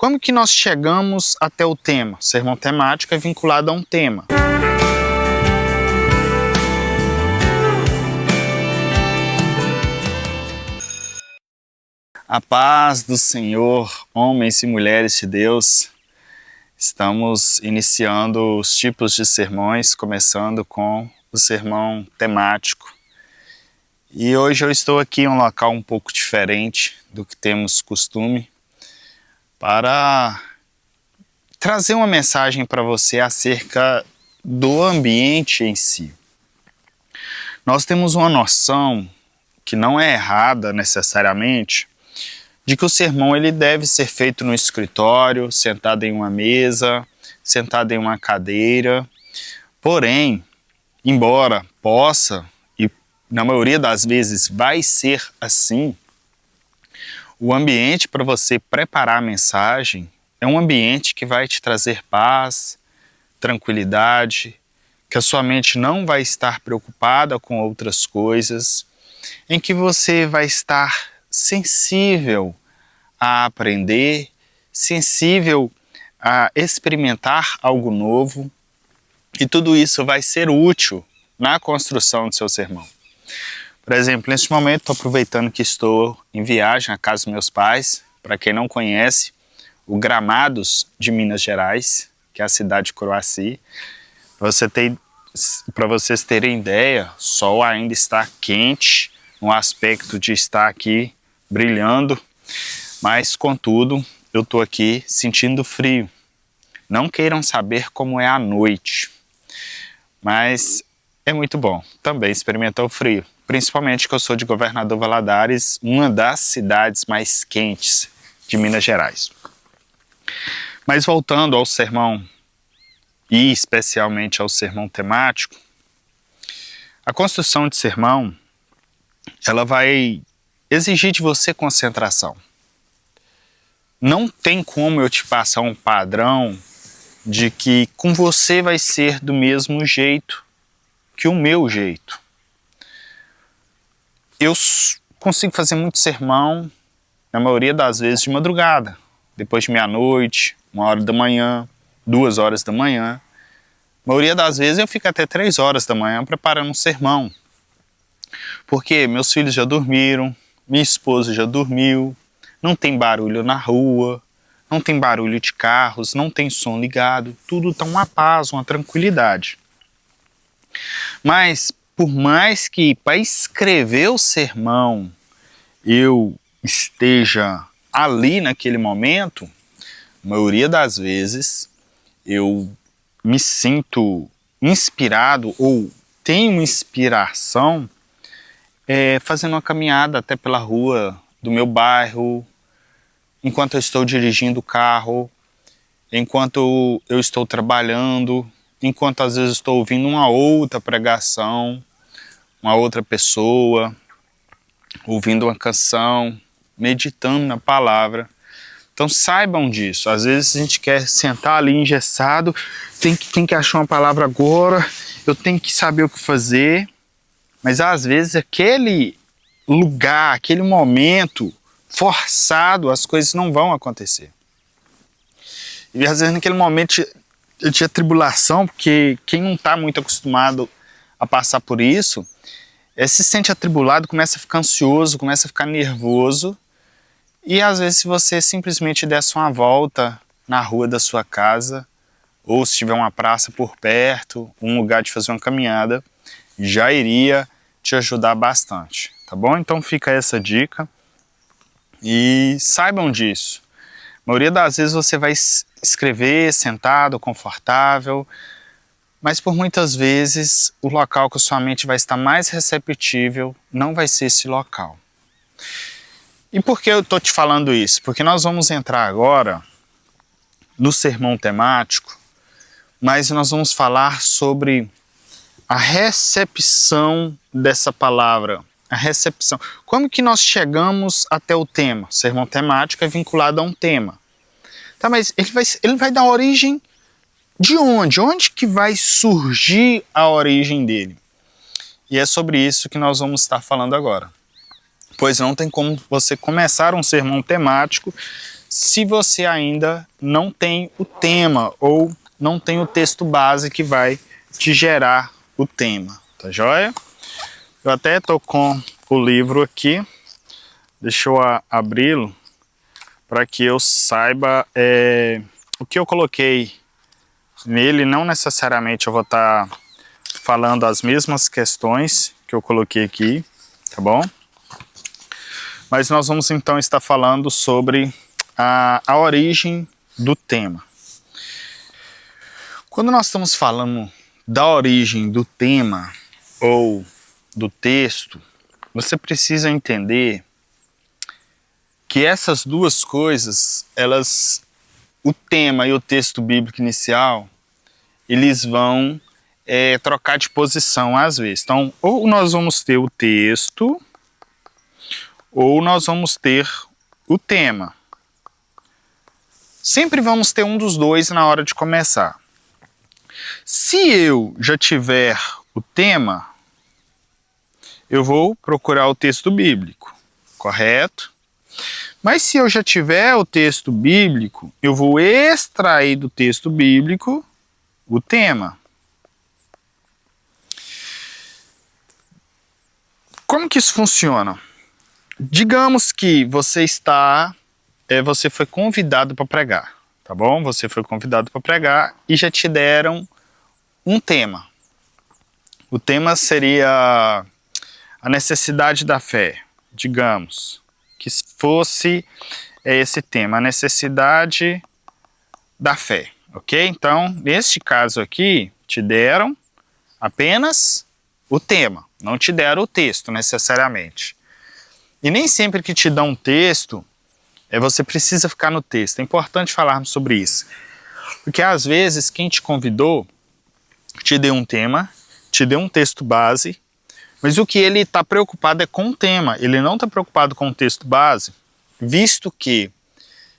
Como que nós chegamos até o tema? O sermão temático é vinculado a um tema. A paz do Senhor, homens e mulheres de Deus. Estamos iniciando os tipos de sermões, começando com o sermão temático. E hoje eu estou aqui em um local um pouco diferente do que temos costume, para trazer uma mensagem para você acerca do ambiente em si. Nós temos uma noção, que não é errada necessariamente, de que o sermão ele deve ser feito no escritório, sentado em uma mesa, sentado em uma cadeira. Porém, embora possa, e na maioria das vezes vai ser assim, o ambiente para você preparar a mensagem é um ambiente que vai te trazer paz, tranquilidade, que a sua mente não vai estar preocupada com outras coisas, em que você vai estar sensível a aprender, sensível a experimentar algo novo, e tudo isso vai ser útil na construção do seu sermão. Por exemplo, neste momento estou aproveitando que estou em viagem à casa dos meus pais. Para quem não conhece, o Gramados de Minas Gerais, que é a cidade de Croacia. Para vocês terem ideia, o sol ainda está quente, no aspecto de estar aqui brilhando, mas contudo eu estou aqui sentindo frio. Não queiram saber como é a noite, mas é muito bom também experimentar o frio. Principalmente que eu sou de Governador Valadares, uma das cidades mais quentes de Minas Gerais. Mas voltando ao sermão, e especialmente ao sermão temático, a construção de sermão, ela vai exigir de você concentração. Não tem como eu te passar um padrão de que com você vai ser do mesmo jeito que o meu jeito. Eu consigo fazer muito sermão, na maioria das vezes, de madrugada. Depois de meia-noite, 1h da manhã, 2h da manhã. Na maioria das vezes eu fico até 3h da manhã preparando um sermão. Porque meus filhos já dormiram, minha esposa já dormiu, não tem barulho na rua, não tem barulho de carros, não tem som ligado, tudo está uma paz, uma tranquilidade. Mas por mais que para escrever o sermão eu esteja ali naquele momento, a maioria das vezes eu me sinto inspirado ou tenho inspiração fazendo uma caminhada até pela rua do meu bairro, enquanto eu estou dirigindo o carro, enquanto eu estou trabalhando, enquanto às vezes estou ouvindo uma outra pregação, uma outra pessoa, ouvindo uma canção, meditando na palavra. Então saibam disso. Às vezes a gente quer sentar ali engessado, tem que achar uma palavra agora, eu tenho que saber o que fazer, mas às vezes aquele lugar, aquele momento forçado, as coisas não vão acontecer. E às vezes naquele momento de atribulação, porque quem não está muito acostumado a passar por isso, se sente atribulado, começa a ficar ansioso, começa a ficar nervoso, e às vezes se você simplesmente desse uma volta na rua da sua casa, ou se tiver uma praça por perto, um lugar de fazer uma caminhada, já iria te ajudar bastante, tá bom? Então fica essa dica, e saibam disso. A maioria das vezes você vai escrever sentado, confortável, mas por muitas vezes o local que a sua mente vai estar mais receptível não vai ser esse local. E por que eu estou te falando isso? Porque nós vamos entrar agora no sermão temático, mas nós vamos falar sobre a recepção dessa palavra. A recepção. Como que nós chegamos até o tema? O sermão temático é vinculado a um tema. Tá, mas ele vai dar origem de onde? Onde que vai surgir a origem dele? E é sobre isso que nós vamos estar falando agora. Pois não tem como você começar um sermão temático se você ainda não tem o tema ou não tem o texto base que vai te gerar o tema, tá joia? Eu até tô com o livro aqui, deixa eu abri-lo para que eu saiba o que eu coloquei nele. Não necessariamente eu vou estar falando as mesmas questões que eu coloquei aqui, tá bom? Mas nós vamos então estar falando sobre a origem do tema. Quando nós estamos falando da origem do tema ou do texto, você precisa entender que essas duas coisas, o tema e o texto bíblico inicial, eles vão trocar de posição às vezes. Então, ou nós vamos ter o texto, ou nós vamos ter o tema. Sempre vamos ter um dos dois na hora de começar. Se eu já tiver o tema, eu vou procurar o texto bíblico, correto? Mas se eu já tiver o texto bíblico, eu vou extrair do texto bíblico o tema. Como que isso funciona? Digamos que você foi convidado para pregar, tá bom? Você foi convidado para pregar e já te deram um tema. O tema seria a necessidade da fé, digamos, que fosse esse tema, a necessidade da fé, ok? Então, neste caso aqui, te deram apenas o tema, não te deram o texto necessariamente. E nem sempre que te dão um texto, você precisa ficar no texto. É importante falarmos sobre isso. Porque às vezes quem te convidou te deu um tema, te deu um texto base, mas o que ele está preocupado é com o tema. Ele não está preocupado com o texto base, visto que,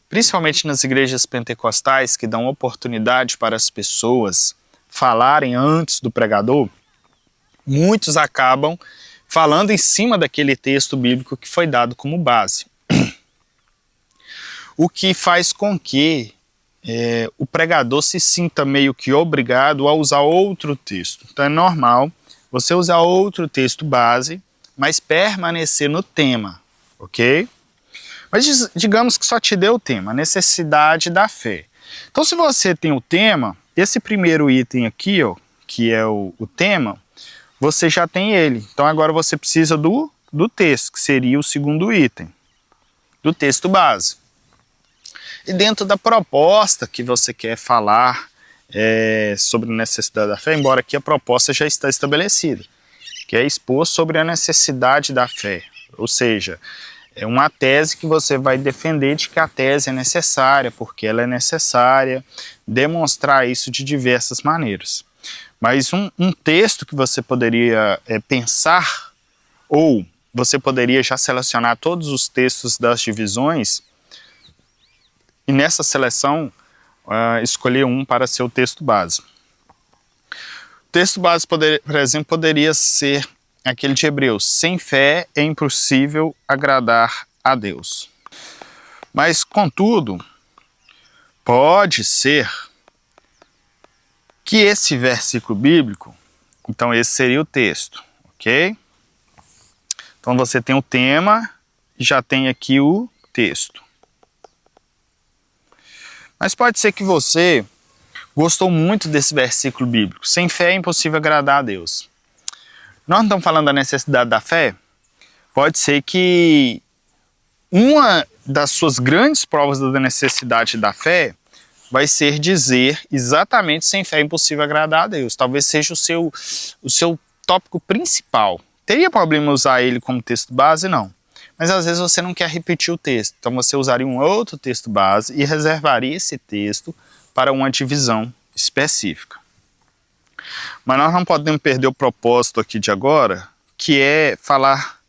principalmente nas igrejas pentecostais, que dão oportunidade para as pessoas falarem antes do pregador, muitos acabam falando em cima daquele texto bíblico que foi dado como base. O que faz com que o pregador se sinta meio que obrigado a usar outro texto. Então é normal você usar outro texto base, mas permanecer no tema, ok? Mas digamos que só te deu o tema, a necessidade da fé. Então se você tem o tema, esse primeiro item aqui, ó, que é o tema, você já tem ele. Então agora você precisa do texto, que seria o segundo item, do texto base. E dentro da proposta que você quer falar sobre a necessidade da fé, embora aqui a proposta já está estabelecida, que é expor sobre a necessidade da fé. Ou seja, é uma tese que você vai defender de que a tese é necessária, porque ela é necessária, demonstrar isso de diversas maneiras. Mas um texto que você poderia pensar, ou você poderia já selecionar todos os textos das divisões, e nessa seleção escolher um para ser o texto base. O texto base, por exemplo, poderia ser aquele de Hebreus: sem fé é impossível agradar a Deus. Mas, contudo, pode ser que esse versículo bíblico, então esse seria o texto, ok? Então você tem o tema e já tem aqui o texto. Mas pode ser que você gostou muito desse versículo bíblico: sem fé é impossível agradar a Deus. Nós não estamos falando da necessidade da fé? Pode ser que uma das suas grandes provas da necessidade da fé vai ser dizer exatamente sem fé é impossível agradar a Deus. Talvez seja o seu tópico principal. Teria problema usar ele como texto base? Não. Mas às vezes você não quer repetir o texto. Então você usaria um outro texto base e reservaria esse texto para uma divisão específica. Mas nós não podemos perder o propósito aqui de agora, que é falar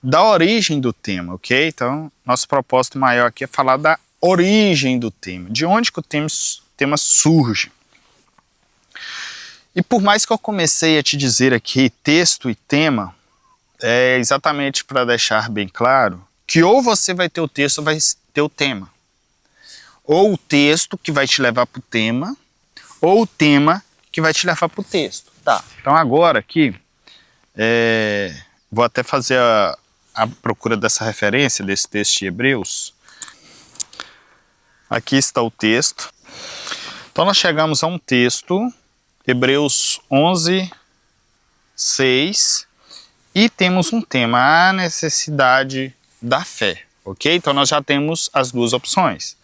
da origem do tema, ok? Então, nosso propósito maior aqui é falar da origem do tema, de onde que o tema surge. E por mais que eu comecei a te dizer aqui texto e tema, é exatamente para deixar bem claro que ou você vai ter o texto ou vai ter o tema. ou o texto que vai te levar para o tema, ou o tema que vai te levar para o texto. Tá. Então agora aqui, vou até fazer a procura dessa referência, desse texto de Hebreus. Aqui está o texto. Então nós chegamos a um texto, Hebreus 11, 6, e temos um tema, a necessidade da fé, ok? Então nós já temos as duas opções.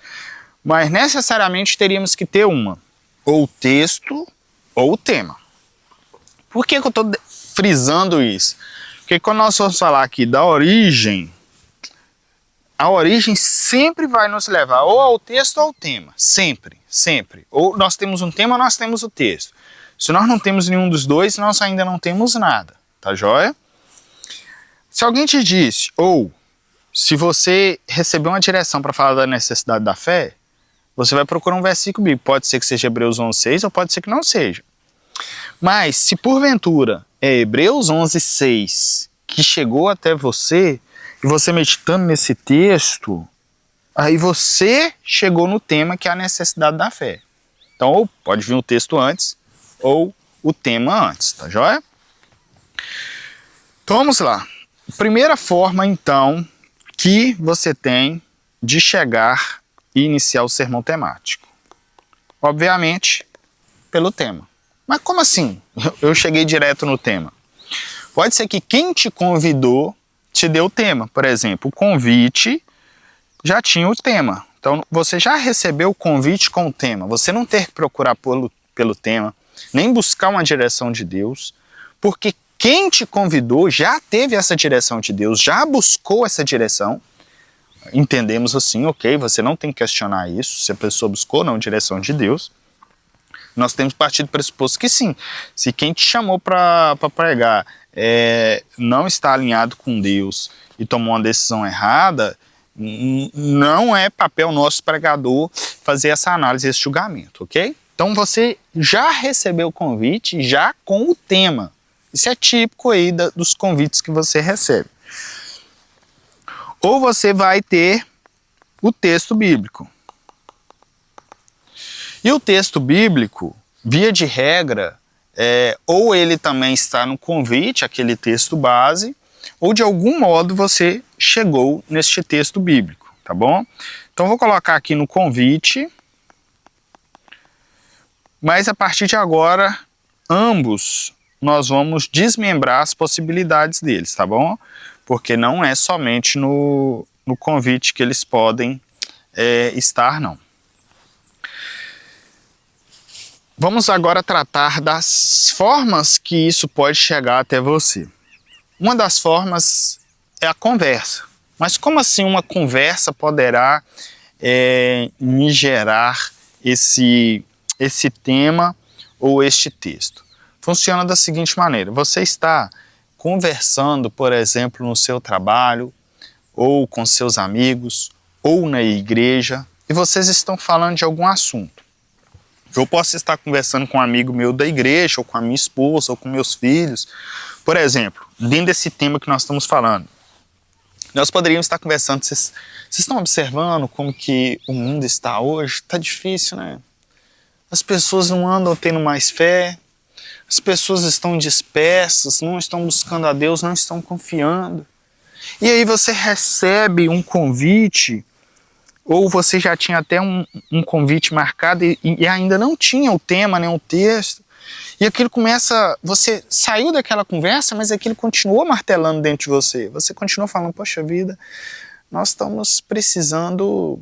Mas necessariamente teríamos que ter uma, ou o texto ou o tema. Por que eu estou frisando isso? Porque quando nós vamos falar aqui da origem, a origem sempre vai nos levar ou ao texto ou ao tema. Sempre, sempre. Ou nós temos um tema ou nós temos o texto. Se nós não temos nenhum dos dois, nós ainda não temos nada. Tá joia? Se alguém te disse, ou se você recebeu uma direção para falar da necessidade da fé, você vai procurar um versículo bíblico. Pode ser que seja Hebreus 11:6 ou pode ser que não seja. Mas se porventura é Hebreus 11:6 que chegou até você, e você meditando nesse texto, aí você chegou no tema que é a necessidade da fé. Então, ou pode vir o texto antes, ou o tema antes, tá joia? Então, vamos lá. Primeira forma, então, que você tem de chegar e iniciar o sermão temático. Obviamente, pelo tema. Mas como assim? Eu cheguei direto no tema. Pode ser que quem te convidou te deu o tema. Por exemplo, o convite já tinha o tema. Então, você já recebeu o convite com o tema. Você não ter que procurar pelo tema, nem buscar uma direção de Deus, porque quem te convidou já teve essa direção de Deus, já buscou essa direção. Entendemos assim, ok, você não tem que questionar isso, se a pessoa buscou ou não a direção de Deus. Nós temos partido do pressuposto que sim. Se quem te chamou para pregar não está alinhado com Deus e tomou uma decisão errada, não é papel nosso pregador fazer essa análise, esse julgamento, ok? Então você já recebeu o convite, já com o tema. Isso é típico aí dos convites que você recebe. Ou você vai ter o texto bíblico. E o texto bíblico, via de regra, ou ele também está no convite, aquele texto base, ou de algum modo você chegou neste texto bíblico, tá bom? Então vou colocar aqui no convite, mas a partir de agora, ambos nós vamos desmembrar as possibilidades deles, tá bom? Porque não é somente no convite que eles podem estar, não. Vamos agora tratar das formas que isso pode chegar até você. Uma das formas é a conversa. Mas como assim uma conversa poderá me gerar esse tema ou este texto? Funciona da seguinte maneira: você está conversando, por exemplo, no seu trabalho, ou com seus amigos, ou na igreja, e vocês estão falando de algum assunto. Eu posso estar conversando com um amigo meu da igreja, ou com a minha esposa, ou com meus filhos. Por exemplo, dentro desse tema que nós estamos falando, nós poderíamos estar conversando, vocês estão observando como que o mundo está hoje? Está difícil, né? As pessoas não andam tendo mais fé, as pessoas estão dispersas, não estão buscando a Deus, não estão confiando. E aí você recebe um convite, ou você já tinha até um convite marcado e ainda não tinha o tema, nem o texto, e aquilo começa, você saiu daquela conversa, mas aquilo continuou martelando dentro de você. Você continua falando, poxa vida, nós estamos precisando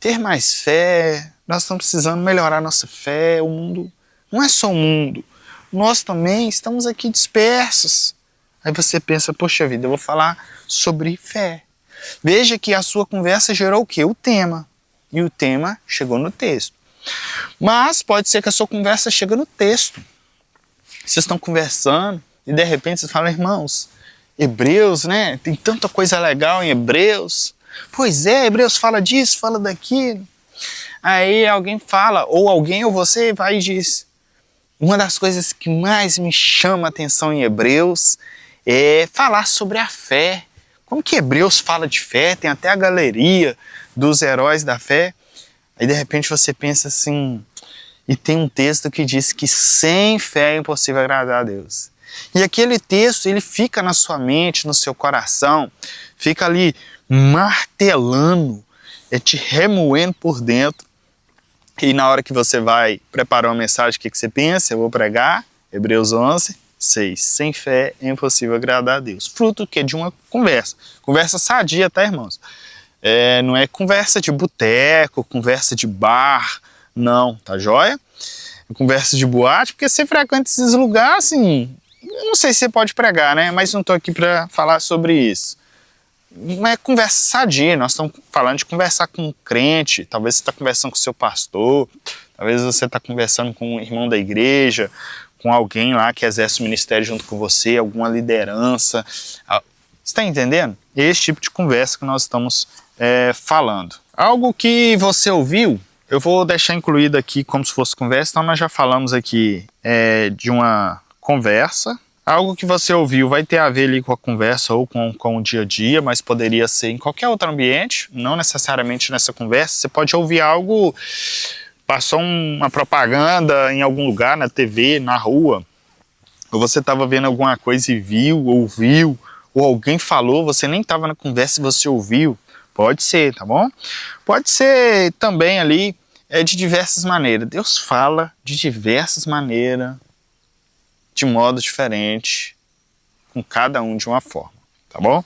ter mais fé, nós estamos precisando melhorar nossa fé, o mundo não é só o mundo, nós também estamos aqui dispersos. Aí você pensa, poxa vida, eu vou falar sobre fé. Veja que a sua conversa gerou o quê? O tema. E o tema chegou no texto. Mas pode ser que a sua conversa chegue no texto. Vocês estão conversando e de repente vocês falam, irmãos, Hebreus, né? Tem tanta coisa legal em Hebreus. Pois é, Hebreus fala disso, fala daquilo. Aí alguém fala, ou alguém ou você vai e diz, uma das coisas que mais me chama a atenção em Hebreus é falar sobre a fé. Como que Hebreus fala de fé? Tem até a galeria dos heróis da fé. Aí de repente você pensa assim, e tem um texto que diz que sem fé é impossível agradar a Deus. E aquele texto, ele fica na sua mente, no seu coração, fica ali martelando, te remoendo por dentro. E na hora que você vai preparar uma mensagem, o que você pensa? Eu vou pregar Hebreus 11, 6. Sem fé é impossível agradar a Deus. Fruto que de uma conversa. Conversa sadia, tá, irmãos? Não é conversa de boteco, conversa de bar, não, tá joia? É conversa de boate, porque você frequenta esses lugares, assim, eu não sei se você pode pregar, né? Mas não tô aqui para falar sobre isso. Não é conversa sadia, nós estamos falando de conversar com um crente, talvez você está conversando com o seu pastor, talvez você está conversando com um irmão da igreja, com alguém lá que exerce o ministério junto com você, alguma liderança. Você está entendendo? É esse tipo de conversa que nós estamos falando. Algo que você ouviu, eu vou deixar incluído aqui como se fosse conversa, então nós já falamos aqui de uma conversa. Algo que você ouviu vai ter a ver ali com a conversa ou com o dia a dia, mas poderia ser em qualquer outro ambiente, não necessariamente nessa conversa. Você pode ouvir algo, passou uma propaganda em algum lugar, na TV, na rua, ou você estava vendo alguma coisa e viu, ouviu, ou alguém falou, você nem estava na conversa e você ouviu. Pode ser, tá bom? Pode ser também ali de diversas maneiras. Deus fala de diversas maneiras, de modo diferente, com cada um de uma forma, tá bom?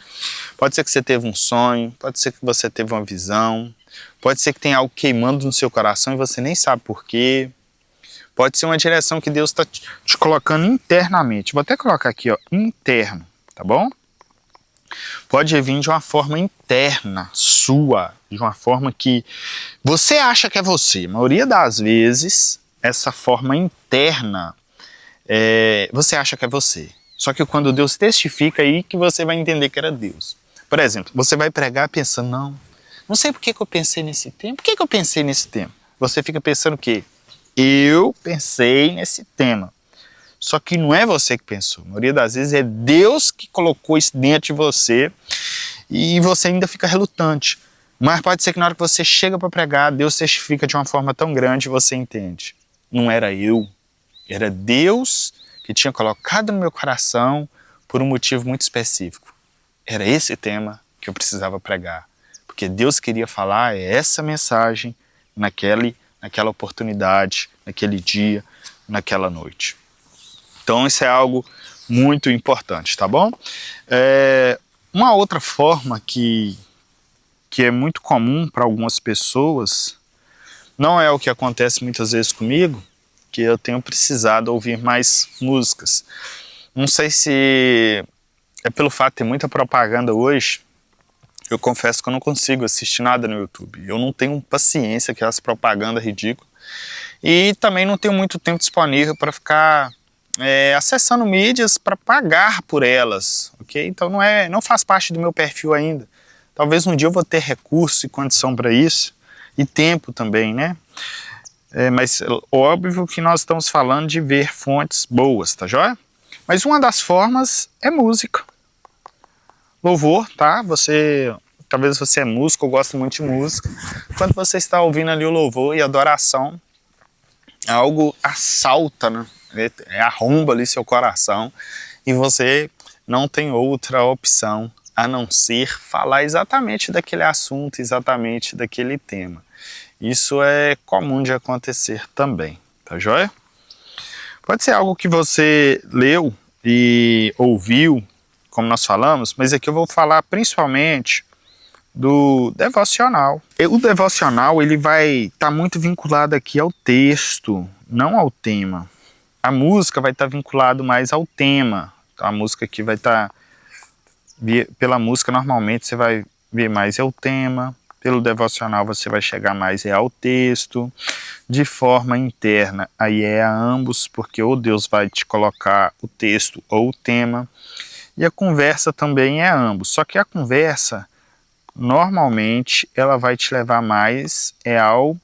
Pode ser que você teve um sonho, pode ser que você teve uma visão, pode ser que tenha algo queimando no seu coração e você nem sabe por quê. Pode ser uma direção que Deus está te colocando internamente. Vou até colocar aqui, ó, interno, tá bom? Pode vir de uma forma interna, sua, de uma forma que você acha que é você. A maioria das vezes, essa forma interna, você acha que é você. Só que quando Deus testifica, aí que você vai entender que era Deus. Por exemplo, você vai pregar pensando, não sei por que eu pensei nesse tema. Por que eu pensei nesse tema? Você fica pensando o quê? Eu pensei nesse tema. Só que não é você que pensou. A maioria das vezes é Deus que colocou isso dentro de você e você ainda fica relutante. Mas pode ser que na hora que você chega para pregar, Deus testifica de uma forma tão grande e você entende. Não era eu. Era Deus que tinha colocado no meu coração por um motivo muito específico. Era esse tema que eu precisava pregar. Porque Deus queria falar essa mensagem naquela oportunidade, naquele dia, naquela noite. Então isso é algo muito importante, tá bom? Uma outra forma que é muito comum para algumas pessoas, não é o que acontece muitas vezes comigo, que eu tenho precisado ouvir mais músicas. Não sei se é pelo fato de ter muita propaganda hoje, eu confesso que eu não consigo assistir nada no YouTube. Eu não tenho paciência, aquelas propagandas ridículas. E também não tenho muito tempo disponível para ficar acessando mídias para pagar por elas, ok? Então não faz parte do meu perfil ainda. Talvez um dia eu vou ter recurso e condição para isso, e tempo também, né? Mas óbvio que nós estamos falando de ver fontes boas, tá joia? Mas uma das formas é música. Louvor, tá? Talvez você é músico ou gosta muito de música. Quando você está ouvindo ali o louvor e a adoração, algo assalta, né? Arromba ali seu coração e você não tem outra opção a não ser falar exatamente daquele assunto, exatamente daquele tema. Isso é comum de acontecer também, tá joia? Pode ser algo que você leu e ouviu, como nós falamos, mas aqui eu vou falar principalmente do devocional. O devocional ele vai estar muito vinculado aqui ao texto, não ao tema. A música vai estar vinculado mais ao tema. A música aqui vai estar... Pela música normalmente você vai ver mais é o tema. Pelo devocional você vai chegar mais ao texto. De forma interna, aí a ambos, porque ou Deus vai te colocar o texto ou o tema. E a conversa também é ambos. Só que a conversa, normalmente, ela vai te levar mais ao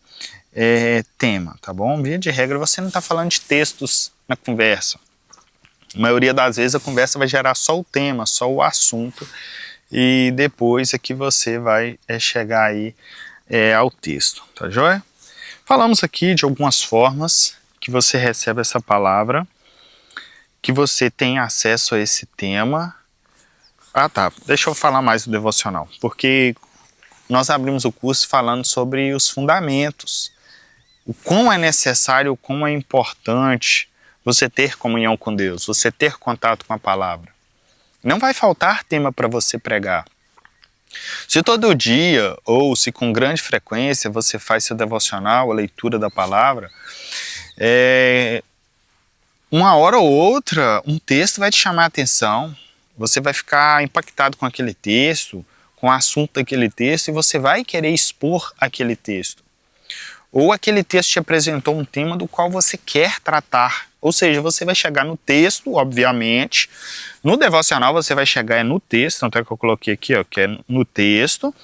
tema, tá bom? Via de regra, você não está falando de textos na conversa. A maioria das vezes a conversa vai gerar só o tema, só o assunto. E depois é que você vai chegar aí ao texto, tá joia? Falamos aqui de algumas formas que você recebe essa palavra, que você tem acesso a esse tema. Ah tá, deixa eu falar mais do devocional, porque nós abrimos o curso falando sobre os fundamentos, o quão é necessário, o quão é importante você ter comunhão com Deus, você ter contato com a palavra. Não vai faltar tema para você pregar. Se todo dia, ou se com grande frequência, você faz seu devocional, a leitura da palavra, uma hora ou outra, um texto vai te chamar a atenção, você vai ficar impactado com aquele texto, com o assunto daquele texto, e você vai querer expor aquele texto. Ou aquele texto te apresentou um tema do qual você quer tratar. Ou seja, você vai chegar no texto, obviamente. No devocional você vai chegar no texto, tanto é que eu coloquei aqui, ó, que é no texto.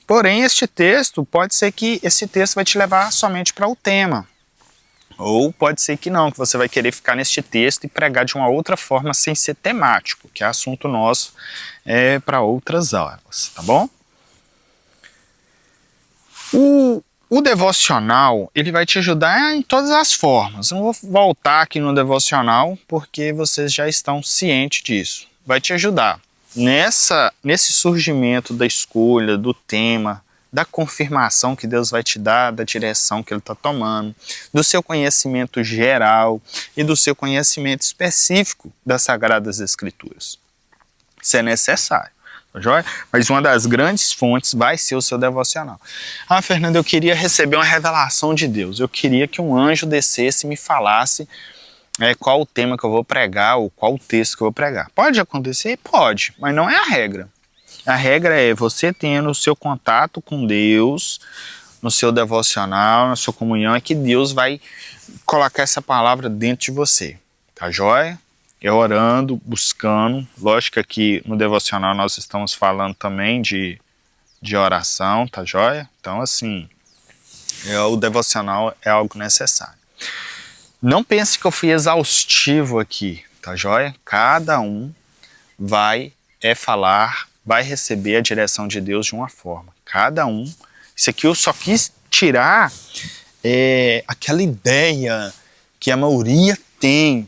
Porém, este texto, pode ser que esse texto vai te levar somente para o tema. Ou pode ser que não, que você vai querer ficar neste texto e pregar de uma outra forma sem ser temático, que é assunto nosso para outras aulas, tá bom? O devocional, ele vai te ajudar em todas as formas. Eu não vou voltar aqui no devocional, porque vocês já estão cientes disso. Vai te ajudar nesse surgimento da escolha, do tema, da confirmação que Deus vai te dar, da direção que Ele está tomando, do seu conhecimento geral e do seu conhecimento específico das Sagradas Escrituras. Isso é necessário. Mas uma das grandes fontes vai ser o seu devocional. Ah, Fernando, eu queria receber uma revelação de Deus. Eu queria que um anjo descesse e me falasse qual o tema que eu vou pregar ou qual o texto que eu vou pregar. Pode acontecer? Pode, mas não é a regra. A regra é você tendo o seu contato com Deus, no seu devocional, na sua comunhão, é que Deus vai colocar essa palavra dentro de você. Tá joia? É orando, buscando. Lógico que aqui no devocional nós estamos falando também de oração, tá joia? Então, assim, o devocional é algo necessário. Não pense que eu fui exaustivo aqui, tá joia? Cada um vai falar, vai receber a direção de Deus de uma forma. Cada um. Isso aqui eu só quis tirar aquela ideia que a maioria tem,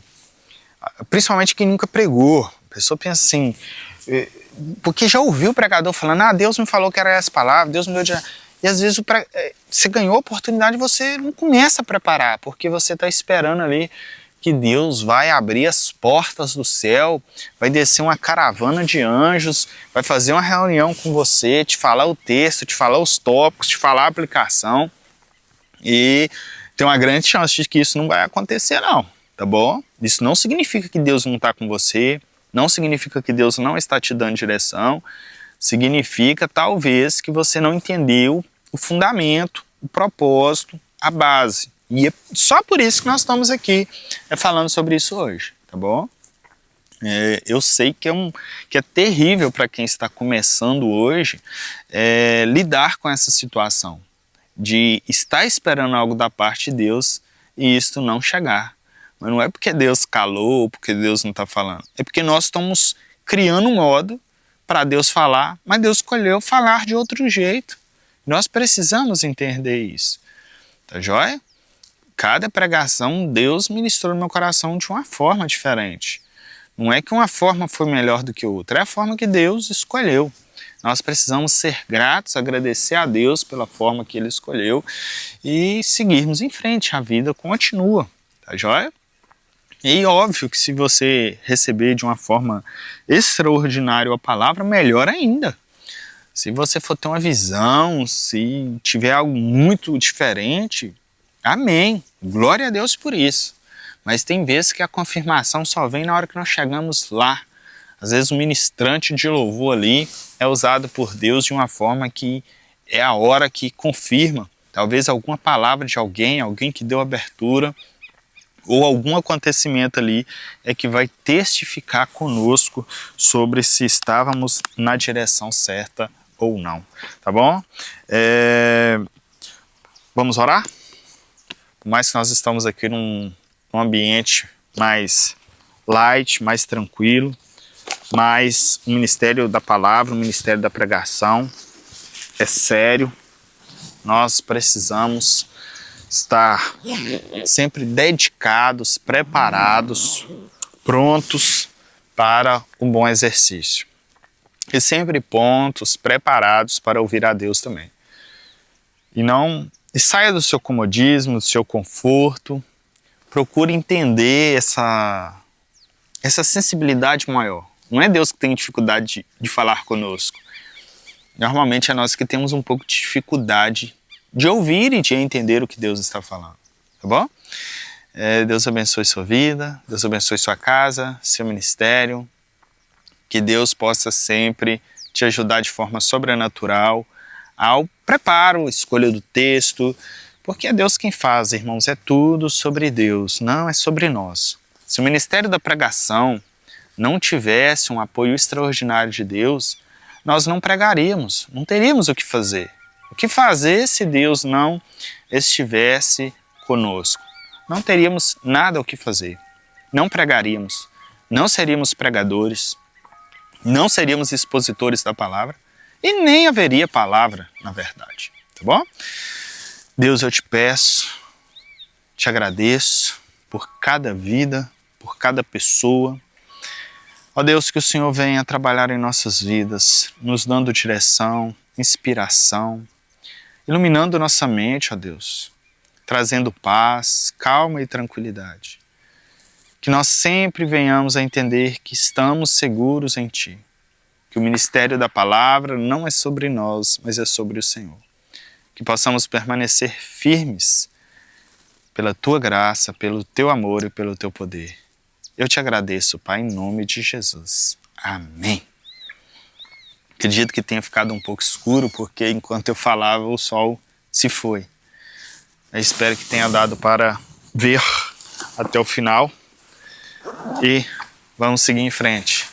principalmente quem nunca pregou. A pessoa pensa assim, porque já ouviu o pregador falando, Deus me falou que era essa palavra, Deus me deu... E às vezes você ganhou a oportunidade e você não começa a preparar, porque você está esperando ali que Deus vai abrir as portas do céu, vai descer uma caravana de anjos, vai fazer uma reunião com você, te falar o texto, te falar os tópicos, te falar a aplicação. E tem uma grande chance de que isso não vai acontecer não, tá bom? Isso não significa que Deus não está com você, não significa que Deus não está te dando direção, significa talvez que você não entendeu o fundamento, o propósito, a base. E é só por isso que nós estamos aqui falando sobre isso hoje, tá bom? Eu sei que é terrível para quem está começando hoje lidar com essa situação de estar esperando algo da parte de Deus e isto não chegar. Mas não é porque Deus calou, porque Deus não está falando. É porque nós estamos criando um modo para Deus falar, mas Deus escolheu falar de outro jeito. Nós precisamos entender isso. Tá joia? Cada pregação, Deus ministrou no meu coração de uma forma diferente. Não é que uma forma foi melhor do que outra, é a forma que Deus escolheu. Nós precisamos ser gratos, agradecer a Deus pela forma que Ele escolheu e seguirmos em frente, a vida continua, tá joia? E óbvio que se você receber de uma forma extraordinária a palavra, melhor ainda. Se você for ter uma visão, se tiver algo muito diferente, amém, glória a Deus por isso. Mas tem vezes que a confirmação só vem na hora que nós chegamos lá. Às vezes o ministrante de louvor ali é usado por Deus de uma forma que é a hora que confirma. Talvez alguma palavra de alguém que deu abertura, ou algum acontecimento ali que vai testificar conosco sobre se estávamos na direção certa ou não. Tá bom? Vamos orar? Por mais que nós estamos aqui num ambiente mais light, mais tranquilo, mas o ministério da palavra, o ministério da pregação é sério. Nós precisamos estar sempre dedicados, preparados, prontos para um bom exercício. E sempre prontos, preparados para ouvir a Deus também. E saia do seu comodismo, do seu conforto, procure entender essa sensibilidade maior. Não é Deus que tem dificuldade de falar conosco. Normalmente é nós que temos um pouco de dificuldade de ouvir e de entender o que Deus está falando. Tá bom? Deus abençoe sua vida, Deus abençoe sua casa, seu ministério. Que Deus possa sempre te ajudar de forma sobrenatural ao preparo, escolha do texto, porque é Deus quem faz, irmãos, é tudo sobre Deus, não é sobre nós. Se o ministério da pregação não tivesse um apoio extraordinário de Deus, nós não pregaríamos, não teríamos o que fazer. O que fazer se Deus não estivesse conosco? Não teríamos nada o que fazer, não pregaríamos, não seríamos pregadores, não seríamos expositores da palavra e nem haveria palavra, na verdade, tá bom? Deus, eu te peço, te agradeço por cada vida, por cada pessoa. Ó Deus, que o Senhor venha trabalhar em nossas vidas, nos dando direção, inspiração, iluminando nossa mente, ó Deus, trazendo paz, calma e tranquilidade. Que nós sempre venhamos a entender que estamos seguros em Ti, que o ministério da palavra não é sobre nós, mas é sobre o Senhor. Que possamos permanecer firmes pela Tua graça, pelo Teu amor e pelo Teu poder. Eu te agradeço, Pai, em nome de Jesus. Amém. Acredito que tenha ficado um pouco escuro, porque enquanto eu falava, o sol se foi. Eu espero que tenha dado para ver até o final. E vamos seguir em frente.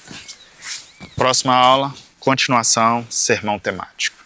Próxima aula, continuação, sermão temático.